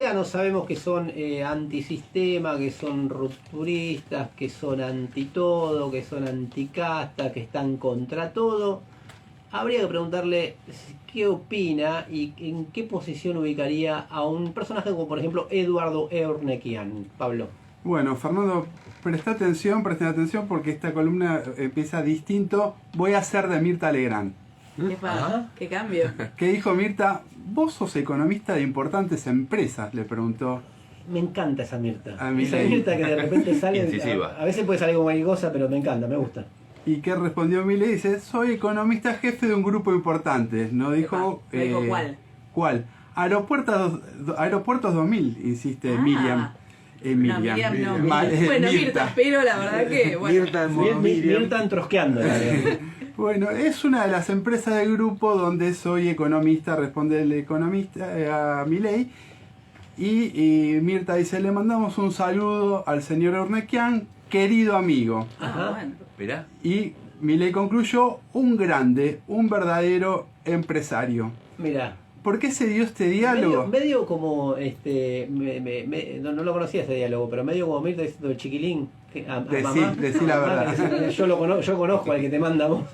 veganos sabemos que son antisistema, que son rupturistas, que son anti todo, que son anticasta, que están contra todo. Habría que preguntarle qué opina y en qué posición ubicaría a un personaje como por ejemplo Eduardo Eurnekian. Pablo. Bueno, Fernando, presten atención porque esta columna empieza distinto. Voy a ser de Mirta Legrand. Epa, qué cambio. ¿Qué dijo Mirta? Vos sos economista de importantes empresas, le preguntó. Me encanta esa Mirta. A mí Esa Mirta que de repente sale. Incisiva. A veces puede salir como cualquier cosa, pero me encanta, me gusta. ¿Y qué respondió Milei? Dice, soy economista jefe de un grupo importante. No dijo... Epa, dijo ¿cuál? ¿Cuál? Aeropuertos 2000, insiste Miriam. No, Miriam no. Mirta. Bueno, Mirta, pero la verdad que... Bueno. Mirta trosqueando. Bueno, es una de las empresas del grupo donde soy economista, responde el economista a Milei. Y Mirta dice, le mandamos un saludo al señor Eurnekian, querido amigo. Bueno. Mirá. Y Milei concluyó, un grande, un verdadero empresario. Mira. ¿Por qué se dio este diálogo? Medio como, no lo conocía ese diálogo, pero medio como Mirta diciendo chiquilín. Decí la verdad. Yo conozco al que te manda vos.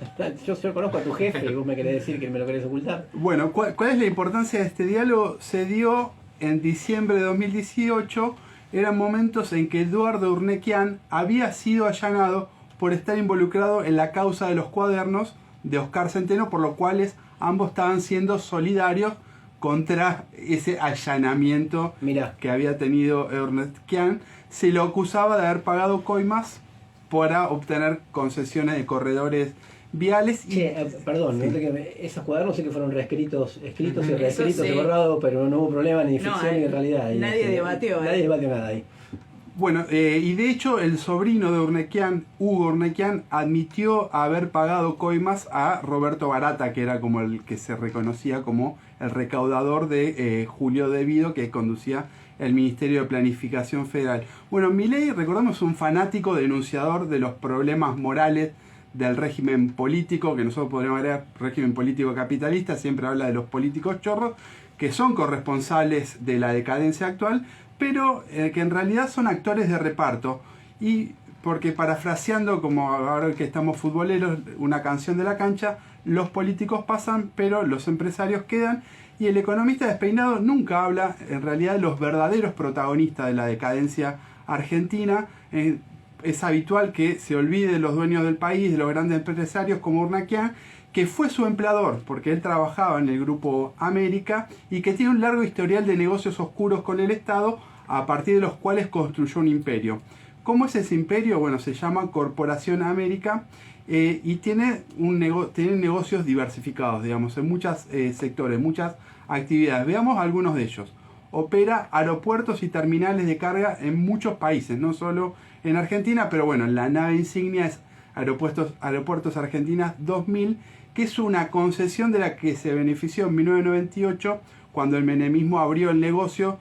Yo conozco a tu jefe y vos me querés decir que me lo querés ocultar. Bueno, ¿cuál es la importancia de este diálogo? Se dio en diciembre de 2018. Eran momentos en que Eduardo Eurnekian había sido allanado por estar involucrado en la causa de los cuadernos de Oscar Centeno, por lo cual ambos estaban siendo solidarios contra ese allanamiento que había tenido Eurnekian. Se lo acusaba de haber pagado coimas para obtener concesiones de corredores viales. Perdón, sí. Esos cuadernos sí que fueron reescritos, escritos y reescritos sí. y borrados, pero no hubo problema ni ficción ni realidad. Nadie debatió. Nadie debatió nada ahí. Bueno, y de hecho el sobrino de Eurnekian, Hugo Eurnekian, admitió haber pagado coimas a Roberto Barata, que era como el que se reconocía como el recaudador de Julio Devido, que conducía el Ministerio de Planificación Federal. Bueno, Milei, recordamos, un fanático denunciador de los problemas morales del régimen político, que nosotros podríamos agregar régimen político capitalista, siempre habla de los políticos chorros, que son corresponsales de la decadencia actual, pero que en realidad son actores de reparto. Y porque parafraseando, como ahora que estamos futboleros, una canción de la cancha, los políticos pasan, pero los empresarios quedan. Y el economista despeinado nunca habla, en realidad, de los verdaderos protagonistas de la decadencia argentina. Es habitual que se olvide de los dueños del país, de los grandes empresarios como Eurnekian, que fue su empleador, porque él trabajaba en el Grupo América y que tiene un largo historial de negocios oscuros con el Estado, a partir de los cuales construyó un imperio. ¿Cómo es ese imperio? Bueno, se llama Corporación América y tiene negocios diversificados, digamos, en muchos sectores, muchas actividades. Veamos algunos de ellos. Opera aeropuertos y terminales de carga en muchos países, no solo en Argentina, pero bueno, la nave insignia es Aeropuertos Argentinas 2000, que es una concesión de la que se benefició en 1998, cuando el menemismo abrió el negocio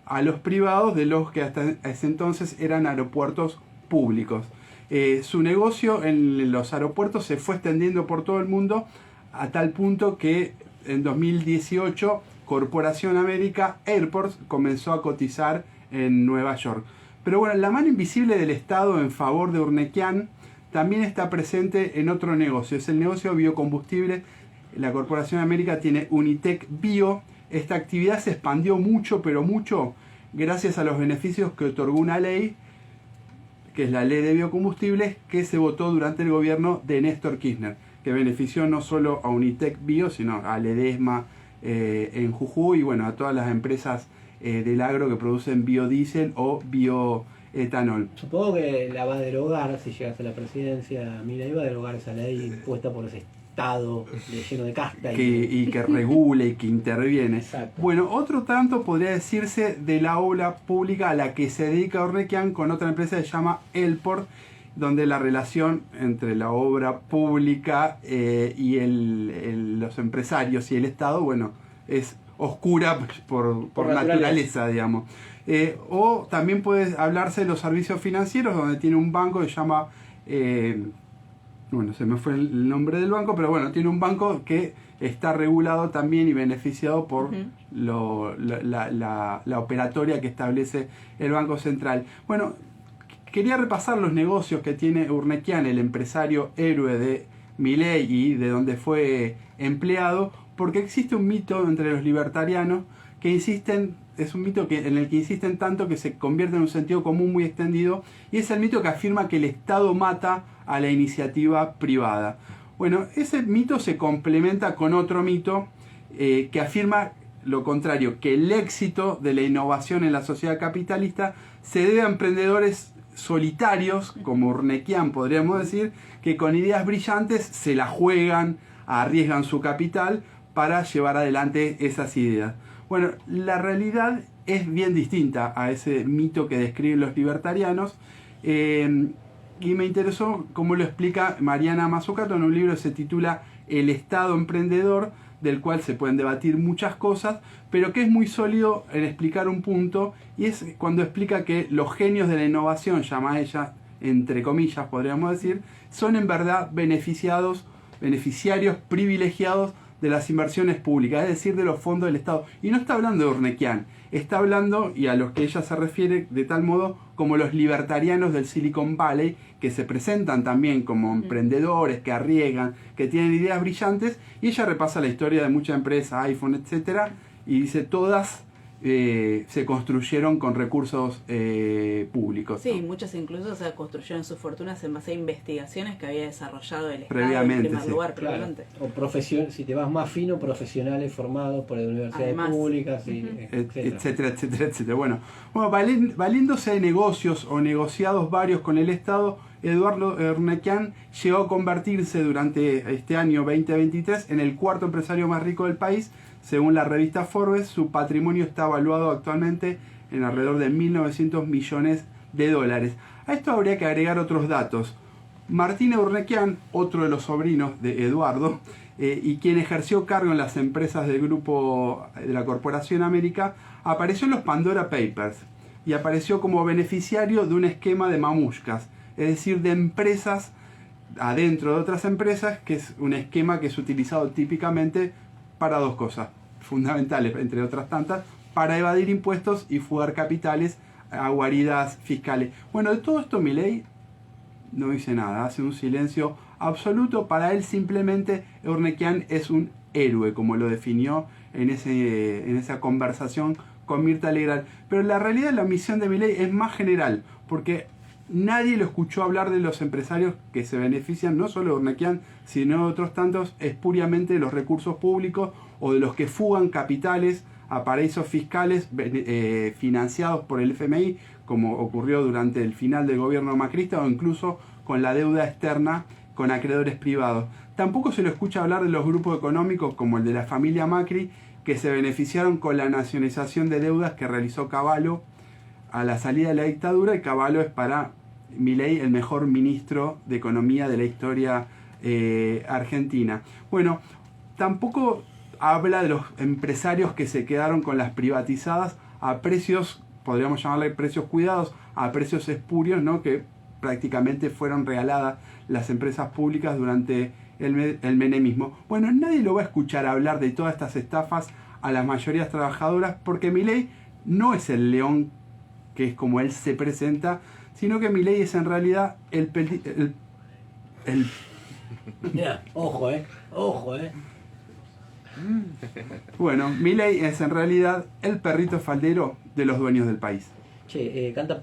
a los privados de los que hasta ese entonces eran aeropuertos públicos. Su negocio en los aeropuertos se fue extendiendo por todo el mundo a tal punto que en 2018 Corporación América Airports comenzó a cotizar en Nueva York. Pero bueno, la mano invisible del Estado en favor de Eurnekian también está presente en otro negocio, es el negocio biocombustible. La Corporación América tiene Unitec Bio. Esta actividad se expandió mucho, pero mucho, gracias a los beneficios que otorgó una ley, que es la ley de biocombustibles, que se votó durante el gobierno de Néstor Kirchner, que benefició no solo a Unitec Bio, sino a Ledesma en Jujuy y bueno, a todas las empresas del agro que producen biodiesel o bioetanol. Supongo que la va a derogar, si llegas a la presidencia, Milei va a derogar esa ley impuesta por ese Estado lleno de casta. Y que regule y que interviene. Exacto. Bueno, otro tanto podría decirse de la obra pública a la que se dedica Eurnekian con otra empresa que se llama Elport, donde la relación entre la obra pública y los empresarios y el Estado, bueno, es oscura por naturaleza, digamos. O también puede hablarse de los servicios financieros, donde tiene un banco que se llama bueno, se me fue el nombre del banco, pero bueno, tiene un banco que está regulado también y beneficiado por la operatoria que establece el Banco Central. Bueno, quería repasar los negocios que tiene Urnequian, el empresario héroe de Milei y de donde fue empleado, porque existe un mito entre los libertarianos que insisten, es un mito en el que insisten tanto que se convierte en un sentido común muy extendido, y es el mito que afirma que el Estado mata a la iniciativa privada. Bueno, ese mito se complementa con otro mito que afirma lo contrario, que el éxito de la innovación en la sociedad capitalista se debe a emprendedores solitarios, como Urnequian podríamos decir, que con ideas brillantes se la juegan, arriesgan su capital para llevar adelante esas ideas. Bueno, la realidad es bien distinta a ese mito que describen los libertarianos, y me interesó cómo lo explica Mariana Mazzucato en un libro que se titula El Estado Emprendedor, del cual se pueden debatir muchas cosas, pero que es muy sólido en explicar un punto, y es cuando explica que los genios de la innovación, llama ella, entre comillas podríamos decir, son en verdad beneficiarios privilegiados de las inversiones públicas, es decir, de los fondos del Estado. Y no está hablando de Urnequian, está hablando, y a los que ella se refiere de tal modo, como los libertarianos del Silicon Valley, que se presentan también como emprendedores, que arriesgan, que tienen ideas brillantes, y ella repasa la historia de muchas empresas, iPhone, etcétera, y dice todas se construyeron con recursos públicos. Sí, ¿no? Muchas incluso construyeron sus fortunas en base a investigaciones que había desarrollado el Estado Previamente, en primer sí. lugar, Claro. previamente. O si te vas más fino, profesionales formados por las universidades Además. públicas, y Etcétera, etcétera, etcétera. Bueno, valiéndose de negocios o negociados varios con el Estado, Eduardo Urnequian llegó a convertirse durante este año 2023 en el cuarto empresario más rico del país. Según la revista Forbes, su patrimonio está evaluado actualmente en alrededor de 1.900 millones de dólares. A esto habría que agregar otros datos. Martín Urnequian, otro de los sobrinos de Eduardo, y quien ejerció cargo en las empresas del grupo de la Corporación América, apareció en los Pandora Papers y apareció como beneficiario de un esquema de mamushkas, es decir, de empresas adentro de otras empresas, que es un esquema que es utilizado típicamente para dos cosas fundamentales, entre otras tantas, para evadir impuestos y fugar capitales a guaridas fiscales. Bueno, de todo esto Milei no dice nada, hace un silencio absoluto. Para él simplemente Urnequian es un héroe, como lo definió en esa conversación con Mirta Legrand. Pero la realidad, la misión de Milei es más general, porque nadie lo escuchó hablar de los empresarios que se benefician, no solo de Urnequian, sino de otros tantos, espuriamente de los recursos públicos, o de los que fugan capitales a paraísos fiscales financiados por el FMI, como ocurrió durante el final del gobierno macrista, o incluso con la deuda externa con acreedores privados. Tampoco se lo escucha hablar de los grupos económicos como el de la familia Macri, que se beneficiaron con la nacionalización de deudas que realizó Cavallo a la salida de la dictadura, y Cavallo es para Milei el mejor ministro de Economía de la historia argentina. Bueno, tampoco habla de los empresarios que se quedaron con las privatizadas a precios, podríamos llamarle precios cuidados, a precios espurios, ¿no? Que prácticamente fueron regaladas las empresas públicas durante el menemismo. Bueno, nadie lo va a escuchar hablar de todas estas estafas a las mayorías trabajadoras, porque Milei no es el león que es como él se presenta, sino que Milei es en realidad Mirá, ojo, ojo, Bueno, Milei es en realidad el perrito faldero de los dueños del país. Che, canta